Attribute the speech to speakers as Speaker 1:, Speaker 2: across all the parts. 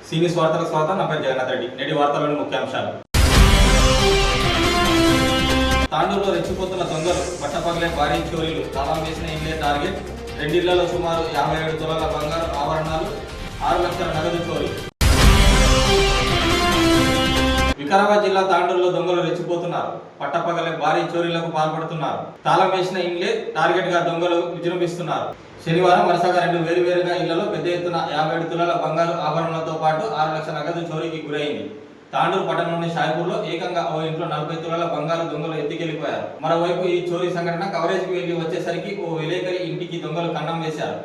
Speaker 1: సీనియస్ వార్తలకు స్వాగతం. నా పేరు జగన్నాథ్ రెడ్డి. నేటి వార్తల్లోని ముఖ్యాంశాలు. తాండూరులో రెచ్చిపోతున్న దొంగలు, పట్టపగలే భారీ చోరీలు, తాళం వేసిన ఇండ్లే టార్గెట్. రెండిళ్లలో సుమారు 57 తులాల బంగారు ఆభరణాలు, 6 లక్షల నగదు చోరీ. వికారాబాద్ జిల్లా తాండూరులో దొంగలు రెచ్చిపోతున్నారు. పట్టపగలే భారీ చోరీలకు పాల్పడుతున్నారు. తాళం వేసిన ఇండ్లే టార్గెట్ గా దొంగలు విజృంభిస్తున్నారు. శనివారం వరుసగా 2 వేరువేరుగా ఇళ్లలో పెద్ద ఎత్తున 57 తులాల బంగారు ఆభరణాలతో పాటు 6 లక్షల నగదు చోరీకి గురైంది. తాండూరు పట్టణంలోని షాయిపూర్లో ఏకంగా ఓ ఇంట్లో 40 తులాల బంగారు దొంగలు ఎత్తుకెళ్లిపోయారు. మరోవైపు ఈ చోరీ సంఘటన కవరేజ్కి వెళ్లి వచ్చేసరికి ఓ విలేకరి ఇంటికి దొంగలు కన్నం వేశారు.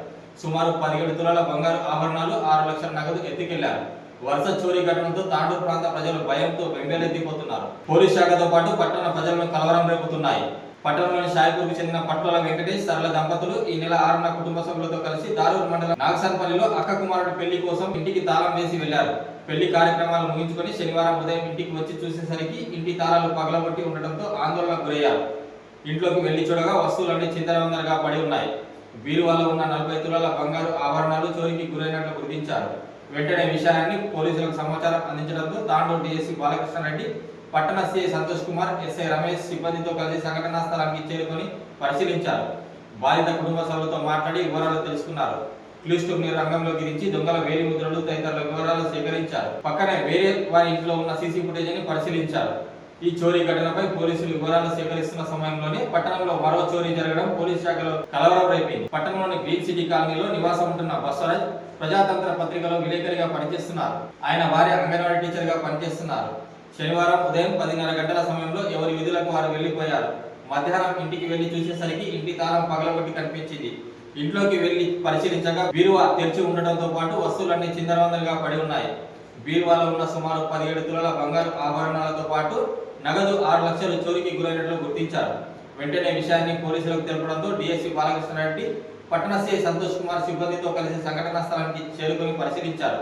Speaker 1: సుమారు 17 తులాల బంగారు ఆభరణాలు, 6 లక్షల నగదు ఎత్తుకెళ్లారు. వరుస చోరీ ఘటనతో తాండూరు ప్రాంత ప్రజలు భయంతో బెంబేలెత్తిపోతున్నారు. పోలీస్ శాఖతో పాటు పట్టణ ప్రజలను కలవరం రేపుతున్నాయి. పట్టణంలోని షాయిపూర్కు చెందిన పట్ల వెంకటేష్, సరళ దంపతులు ఈ నెల 6న కుటుంబ సభ్యులతో కలిసి దారూర్ మండలం నాగసన్పల్లిలో అక్క కుమారుడి పెళ్లి కోసం ఇంటికి తాళం వేసి వెళ్లారు. పెళ్లి కార్యక్రమాలు ముగించుకొని శనివారం ఉదయం ఇంటికి వచ్చి చూసేసరికి ఇంటి తాళాలు పగలగొట్టి ఉండడంతో ఆందోళనకు గురయ్యారు. ఇంట్లోకి వెళ్లి చూడగా వస్తువులన్నీ చిందరవందరగా పడి ఉన్నాయి. బీరువాలో ఉన్న 40 తులాల బంగారు ఆభరణాలు చోరీకి గురైనట్లు గుర్తించారు. వెంటనే విషయాన్ని పోలీసులకు సమాచారం అందించడంతో తాండూరు డీఎస్పీ బాలకృష్ణారెడ్డి, పట్టణ సిఐ సంతోష్ కుమార్, ఎస్ఐ రమేష్ సిబ్బందితో కలిసి సంఘటనా స్థలానికి చేరుకొని పరిశీలించారు. బాధిత కుటుంబ సభ్యులతో మాట్లాడి వివరాలు తెలుసుకున్నారు. క్లూస్టూమ్ రంగంలోకి దించి దొంగల వేలి ముద్రలు తదితరుల వివరాలు సేకరించారు. పక్కనే వేరే వారి ఇంట్లో ఉన్న సీసీ ఫుటేజ్ ని పరిశీలించారు. ఈ చోరీ ఘటనపై పోలీసులు వివరాలు సేకరిస్తున్న సమయంలోనే పట్టణంలో మరో చోరీ జరగడం పోలీస్ శాఖలో కలవరం రేపింది. పట్టణంలోని గ్రీన్ సిటీ కాలనీలో నివాసం ఉంటున్న బస్వరాజ్ ప్రజాతంత్ర పత్రికలో విలేకరిగా పనిచేస్తున్నారు. ఆయన భార్య అంగన్వాడీ టీచర్ గా పనిచేస్తున్నారు. శనివారం ఉదయం 10:30 గంటల సమయంలో ఎవరి విధులకు వారు వెళ్లిపోయారు. మధ్యాహ్నం ఇంటికి వెళ్లి చూసేసరికి ఇంటి తాళం పగలగొట్టి కనిపించింది. ఇంట్లోకి వెళ్లి పరిశీలించగా బీరువా తెరిచి ఉండటంతో పాటు వస్తువులన్నీ చిందరవందరగా పడి ఉన్నాయి. బీరువాలో ఉన్న సుమారు 17 తులాల బంగారు ఆభరణాలతో పాటు నగదు 6 లక్షలు చోరీకి గురైనట్లు గుర్తించారు. వెంటనే విషయాన్ని పోలీసులకు తెలపడంతో డీఎస్పీ బాలకృష్ణారెడ్డి, పట్టణ సిఐ సంతోష్ కుమార్ సిబ్బందితో కలిసి సంఘటనా స్థలానికి చేరుకొని పరిశీలించారు.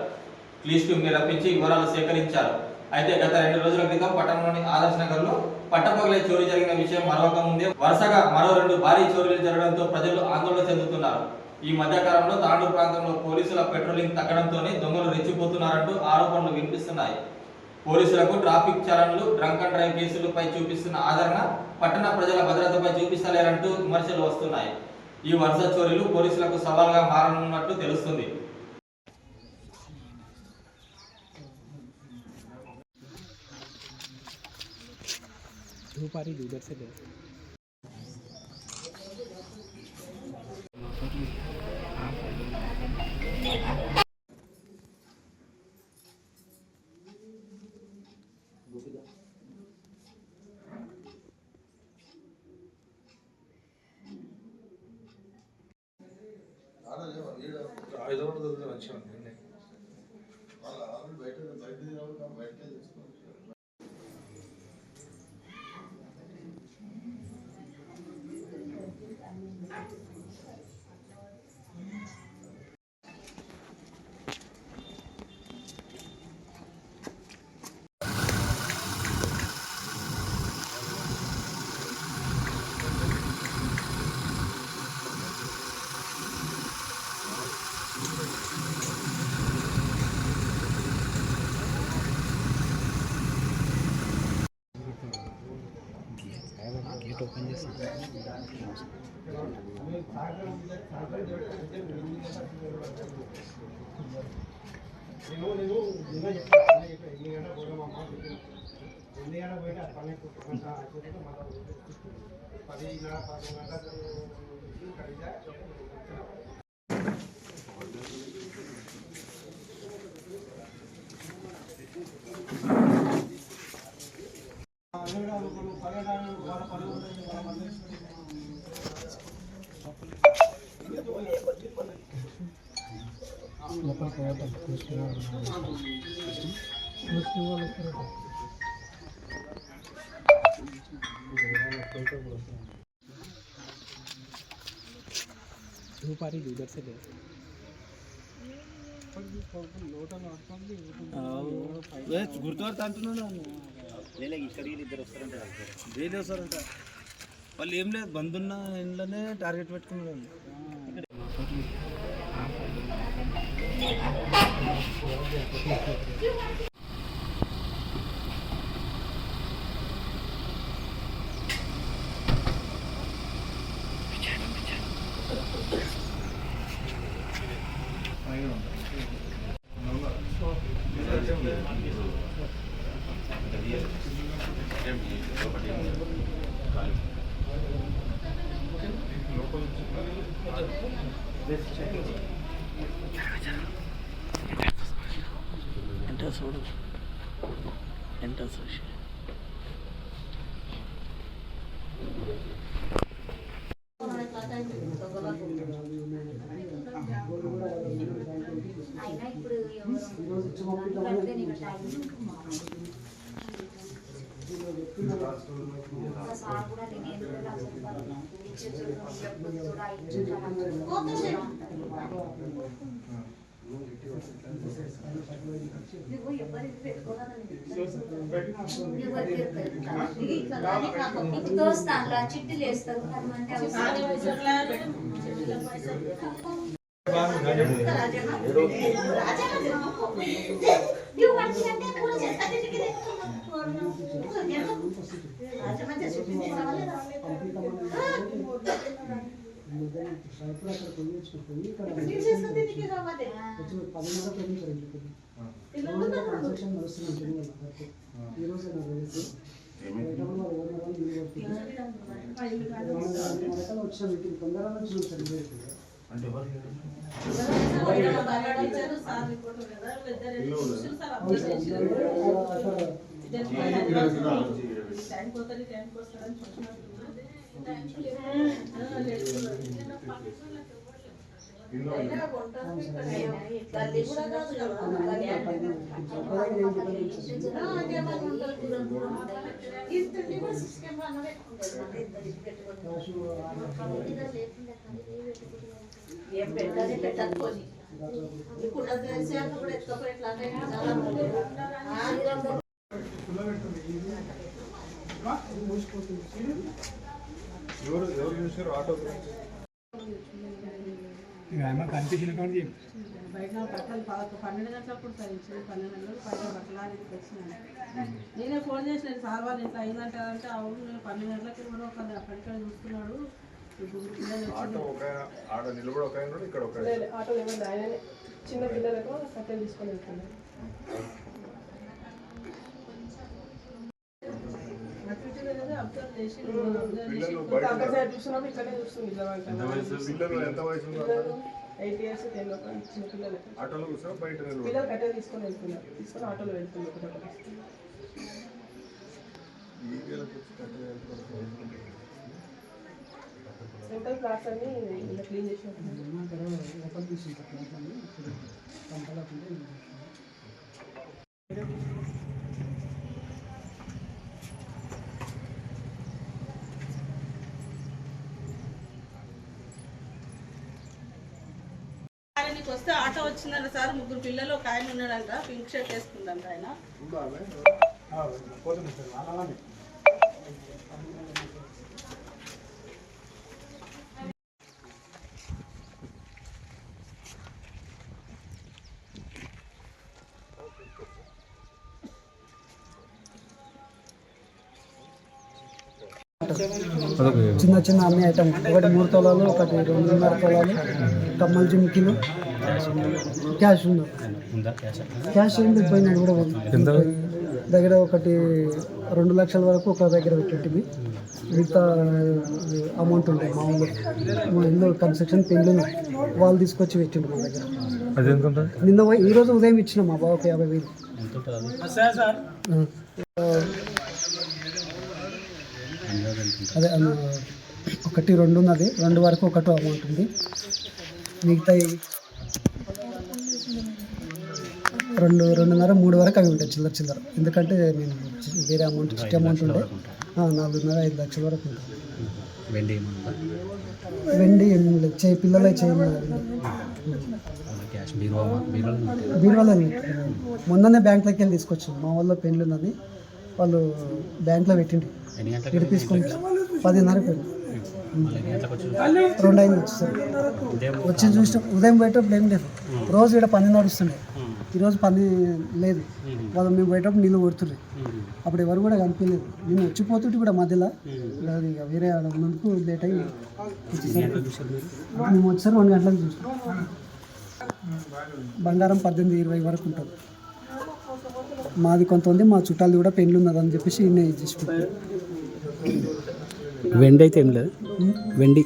Speaker 1: క్లూస్టూమ్ ని రప్పించి వివరాలు సేకరించారు. అయితే గత 2 రోజుల క్రితం పట్టణంలోని ఆదర్శ్ నగర్ లో పట్టపగలే చోరీ జరిగిన విషయం మరొక ముందే వరుసగా మరో 2 భారీ చోరీలు జరగడంతో ప్రజలు ఆందోళన చెందుతున్నారు. ఈ మధ్యకాలంలో తాండూరు ప్రాంతంలో పోలీసుల పెట్రోలింగ్ తగ్గడంతోనే దొంగలు రెచ్చిపోతున్నారంటూ ఆరోపణలు వినిపిస్తున్నాయి. పోలీసులకు ట్రాఫిక్ చలన్లు, డ్రంక్ అండ్ డ్రైవ్ కేసులపై చూపిస్తున్న ఆదరణ పట్టణ ప్రజల భద్రతపై చూపిస్తలేరంటూ విమర్శలు వస్తున్నాయి. ఈ వరుస చోరీలు పోలీసులకు సవాల్గా మారనున్నట్లు తెలుస్తుంది.
Speaker 2: ఓపెన్ చేసి धूप आ रही उधर से ले
Speaker 3: గుర్తుపడతా అంటున్నాడు ఇద్దరు వస్తారంట వాళ్ళు ఏం లేదు బంధున్న ఇంట్లోనే టార్గెట్ పెట్టుకున్నాడు
Speaker 4: అయినా ఇప్పుడు సార్ కూడా నేను దోస్తాను చిట్టులు వేస్తారు ఏం పెట్టాలి పెట్టకపోయి ఇప్పుడు కూడా ఎత్తుకపోయి
Speaker 2: కనిపించిన కానీ
Speaker 5: బయట బట్టలు 12 గంటలప్పుడు తగ్గించి 12 గంటలకు బయట బట్టలు ఆడికి వచ్చినాను. నేనే ఫోన్ చేసిన సార్ వాళ్ళు ఇట్లా అయిందంటారంటే అవును నేను 12 గంటలకి కూడా ఒక అక్కడిక్కడ చూస్తున్నాడు. ఆటో ఏమన్నా ఆయన చిన్న పిల్లలకు కట్టెలు తీసుకొని వెళ్తున్నాడు. అబ్జర్వ్ చేసి చూస్తున్నాము ఇక్కడే చూస్తుంది 8 years 10 చిన్న పిల్లలు పిల్లలు కట్టెలు తీసుకొని వెళ్తున్నారు. తీసుకొని ఆటోలో వెళ్తున్నారు. సెంట్రల్ ప్లాట్స్ అన్ని ఇలా క్లీన్ చేసినట్టు ఆయనకి వస్తే ఆటో వచ్చిందంట సార్. 3 పిల్లలు ఒక ఆయన ఉన్నాడంట, పింక్ షర్ట్ వేసుకుందంట ఆయన.
Speaker 6: చిన్న చిన్న అన్ని ఐటమ్ ఒకటి 3 తొలాలు, ఒకటి 2.5 తొలాలు, కమ్మల జిమ్కీలు, క్యాష్ ఉంది. క్యాష్ ఏంటి పోయినాడు కూడా దగ్గర ఒకటి 2 లక్షల వరకు ఒక దగ్గర పెట్టింటివి. మిగతా అమౌంట్ ఉంటాయి మా ఇల్లు కన్స్ట్రక్షన్ పెళ్ళి వాళ్ళు తీసుకొచ్చి పెట్టిండు మా దగ్గర. నిన్న ఈరోజు ఉదయం ఇచ్చిన మా బాబుకి 50,000. అదే ఒకటి 2 ఉన్నది, 2 వరకు ఒకటో అమౌంట్ ఉంది. మిగతా 2.5 3 వరకు అవి ఉంటాయి చిల్లర చిల్లర. ఎందుకంటే నేను వేరే అమౌంట్ చిట్టి అమౌంట్ ఉండే 4.5 లక్షల వరకు ఉంటుంది. వెండి పిల్లలే బీరువాలో మొన్ననే బ్యాంక్లోకి వెళ్ళి తీసుకొచ్చాను. మా వాళ్ళ పెళ్ళి ఉన్నది, వాళ్ళు బ్యాంక్లో పెట్టిండు. ఇక్కడ తీసుకొని 10:30 పెళ్ళి 2 అయింది వచ్చేసరి. వచ్చి చూసిన ఉదయం పోయేటప్పుడు ఏం లేదు. రోజు ఇక్కడ పని నడుస్తుండే, ఈరోజు పని లేదు. వాళ్ళు మేము పోయేటప్పుడు నీళ్ళు కొడుతుండే, అప్పుడు ఎవరు కూడా కనిపించలేదు. నేను వచ్చిపోతుంటే కూడా మధ్యలో ఇక వేరే ఉన్నందుకు లేట్ అయ్యి వచ్చేసరికి మేము వచ్చేసరికి 2 గంటలకు చూసాం. బంగారం 18-20 వరకు ఉంటుంది. మాది కొంత ఉంది, మా చుట్టాలది కూడా పెళ్ళి ఉన్నదని చెప్పేసి ఈయన చేసి పెట్టారు.
Speaker 2: వెండి అయితే ఏం లేదు. వెండి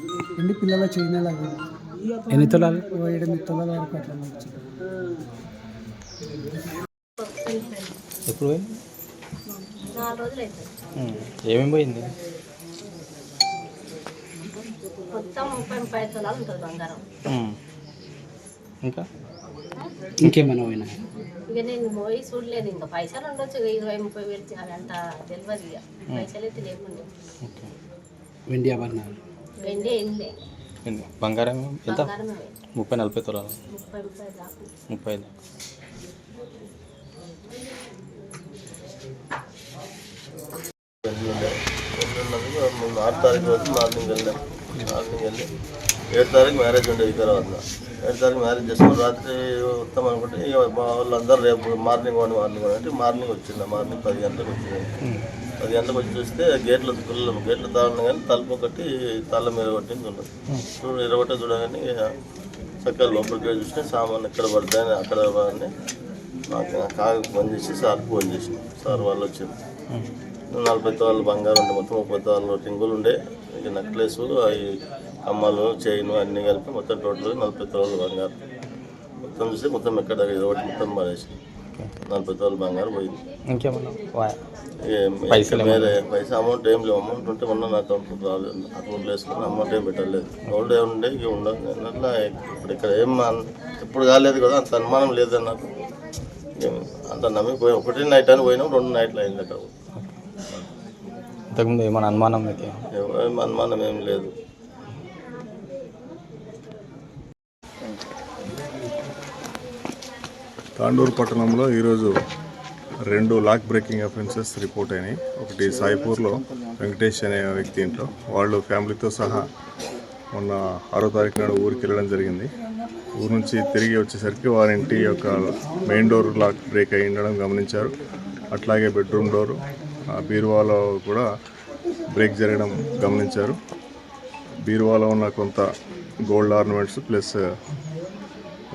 Speaker 6: పిల్లల చేయనేలాగా
Speaker 2: ఎన్ని తులాలు?
Speaker 6: 7-8 తులాల వరకు అట్లా వచ్చింది.
Speaker 2: ఎప్పుడు పోయింది?
Speaker 4: 4 రోజులు అవుతుంది.
Speaker 2: ఏమేమి పోయింది?
Speaker 4: మొత్తం 35 తులాలు ఉంటుంది బంగారం.
Speaker 2: ఇంకా ఇంకేమైనా పోయినా?
Speaker 4: ఇక నేను పోయి చూడలేదు. ఇంకా పైసలు ఉండొచ్చు, 20-30 వేలు అదంత తెలియదు. ఇక పైసలు అయితే లేకుండా.
Speaker 2: ఓకే. వెండి ఆభరణాలు?
Speaker 4: వెండి ఏం లేదు.
Speaker 2: బంగారం ఎంత?
Speaker 4: బంగారమే
Speaker 2: 30-40 తులాలు?
Speaker 4: 30 దాకా.
Speaker 2: 30 దాకా.
Speaker 7: మేము 6 తారీఖు రోజు మార్నింగ్ వెళ్ళాం. మార్నింగ్ వెళ్ళి 7 తారీఖు మ్యారేజ్ ఉండే వికారాబాద్లో. 7 తారీఖు మ్యారేజ్ చేసుకుని రాత్రి వస్తాం అనుకుంటే ఇక మా వాళ్ళందరూ రేపు మార్నింగ్ అంటే మార్నింగ్ వచ్చింది. మార్నింగ్ 10 గంటలకు వచ్చింది. 10 గంటలకు వచ్చి చూస్తే గేట్లు తాళం కానీ తలుపు ఒకటి తాళ్ళ మీద కొట్టింది ఉన్నది. ఇరవటే చూడగానే చక్కగా లోపలికి చూస్తే సామాన్లు ఎక్కడ పడతాయని అక్కడ అని నాకు కాగకు ఫోన్ చేసి సార్కి ఫోన్ చేసింది. సార్ వాళ్ళు వచ్చింది. 40 తులాలు బంగారం ఉండే, మొత్తం 30 తులాలు రింగులు ఉండే, ఇక నెక్లెస్, అవి కమ్మలు, చైన్ అన్నీ కలిపి మొత్తం టోటల్ 40 తులాలు బంగారం. మొత్తం చూస్తే మొత్తం ఎక్కడ ఒకటి మొత్తం పడేసి 40 తులాలు బంగారం పోయింది. వేరే పైసా అమౌంట్ ఏం లేవు. అమౌంట్ ఉంటే మొన్న నా అకౌంట్ రాలేదు. అకౌంట్లో వేసుకుని అమౌంట్ ఏం పెట్టలేదు. గోల్డ్ ఏముండే ఇక ఉండదు. అట్లా ఇప్పుడు ఇక్కడ ఏం ఎప్పుడు కాలేదు కదా, అంత అనుమానం లేదని నాకు. అంత నమ్మిపోయి 1 నైట్ అని పోయినాం, 2 నైట్లు అయింది అక్కడ.
Speaker 2: ఇంతకుముందు ఏమైనా అనుమానం అయితే?
Speaker 7: అనుమానం ఏం లేదు.
Speaker 8: తాండూరు పట్టణంలో ఈరోజు 2 లాక్ బ్రేకింగ్ అఫెన్సెస్ రిపోర్ట్ అయినాయి. ఒకటి సాయిపూర్లో వెంకటేష్ అనే వ్యక్తి ఇంట్లో, వాళ్ళు ఫ్యామిలీతో సహా మొన్న 6వ తారీఖు నాడు ఊరికి వెళ్ళడం జరిగింది. ఊరు నుంచి తిరిగి వచ్చేసరికి వారింటి యొక్క మెయిన్ డోర్ లాక్ బ్రేక్ అయి ఉండడం గమనించారు. అట్లాగే బెడ్రూమ్ డోరు, బీరువాలో కూడా బ్రేక్ జరగడం గమనించారు. బీరువాలో ఉన్న కొంత gold ornaments plus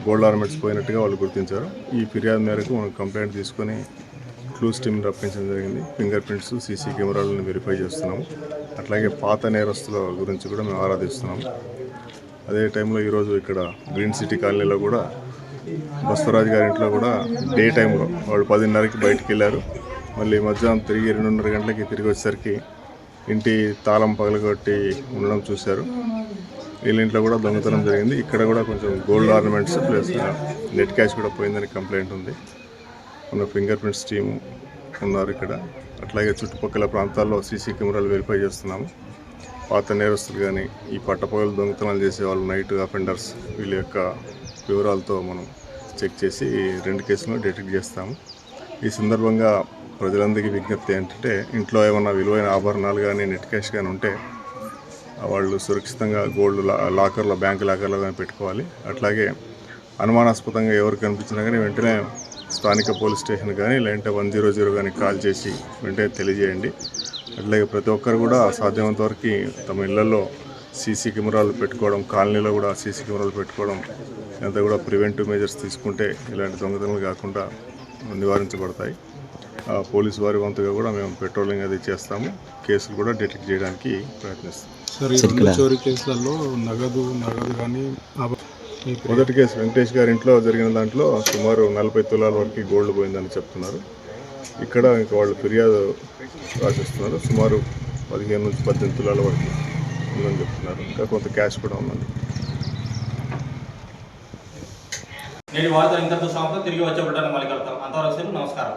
Speaker 8: gold ornaments పోయినట్టుగా వాళ్ళు గుర్తించారు. ఈ ఫిర్యాదు మేరకు మనం కంప్లైంట్ తీసుకొని క్లూస్ టీమ్ రప్పించడం జరిగింది. ఫింగర్ ప్రింట్స్, సీసీ కెమెరాలను వెరిఫై చేస్తున్నాము. అట్లాగే పాత నేరస్తుల గురించి కూడా మేము ఆరాధిస్తున్నాము. అదే టైంలో ఈరోజు ఇక్కడ గ్రీన్ సిటీ కాలనీలో కూడా బస్వరాజు గారి ఇంట్లో కూడా డే టైంలో వాళ్ళు 10:30కి బయటికి వెళ్ళారు. మళ్ళీ మధ్యాహ్నం తిరిగి 2:30 గంటలకి తిరిగి వచ్చేసరికి ఇంటి తాళం పగలగొట్టి ఉండడం చూశారు. వీళ్ళ ఇంట్లో కూడా దొంగతనం జరిగింది. ఇక్కడ కూడా కొంచెం gold ornaments plus net cash కూడా పోయిందని కంప్లైంట్ ఉంది. మన ఫింగర్ ప్రింట్స్ టీమ్ ఉన్నారు ఇక్కడ. అట్లాగే చుట్టుపక్కల ప్రాంతాల్లో సీసీ కెమెరాలు వెరిఫై చేస్తున్నాము. పాత నేరస్తులు కానీ ఈ పట్టపగలు దొంగతనాలు చేసే వాళ్ళు, నైట్ అఫెండర్స్, వీళ్ళ యొక్క వివరాలతో మనం చెక్ చేసి 2 కేసులను డిటెక్ట్ చేస్తాము. ఈ సందర్భంగా ప్రజలందరికీ విజ్ఞప్తి ఏంటంటే, ఇంట్లో ఏమైనా విలువైన ఆభరణాలు కానీ నెట్ క్యాష్ కానీ ఉంటే వాళ్ళు సురక్షితంగా గోల్డ్ లాకర్లో, బ్యాంక్ లాకర్లో కానీ పెట్టుకోవాలి. అట్లాగే అనుమానాస్పదంగా ఎవరు కనిపించినా కానీ వెంటనే స్థానిక పోలీస్ స్టేషన్ కానీ లేదంటే 100 కానీ కాల్ చేసి వెంటనే తెలియజేయండి. అట్లాగే ప్రతి ఒక్కరు కూడా సాధ్యమైనంత వరకు తమ ఇళ్లలో సీసీ కెమెరాలు పెట్టుకోవడం, కాలనీలో కూడా సీసీ కెమెరాలు పెట్టుకోవడం, అంతా కూడా ప్రివెంటివ్ మెజర్స్ తీసుకుంటే ఇలాంటి దొంగతనాలు కాకుండా నివారించబడతాయి. పోలీసు వారి వంతుగా కూడా మేము పెట్రోలింగ్ అది చేస్తాము. కేసులు కూడా డిటెక్ట్ చేయడానికి ప్రయత్నిస్తాం.
Speaker 9: సార్, ఈ 2 చోరీ కేసులలో నగదు కానీ
Speaker 8: మొదటి కేసు వెంకటేష్ గారి ఇంట్లో జరిగిన దాంట్లో సుమారు 40 తులాల వరకు గోల్డ్ పోయిందని చెప్తున్నారు. ఇక్కడ ఇంకా వాళ్ళు ఫిర్యాదు రాసిస్తున్నారు. సుమారు 15 నుంచి 18 తులాల వరకు ఉందని చెప్తున్నారు. ఇంకా కొంత క్యాష్ కూడా ఉందండి.
Speaker 1: నేటి వార్తలు ఇంతటితో సమాప్తం. తిరిగి వచ్చే ఉంటాను మళ్ళీ కలుద్దాం. అంతవరకు నమస్కారం.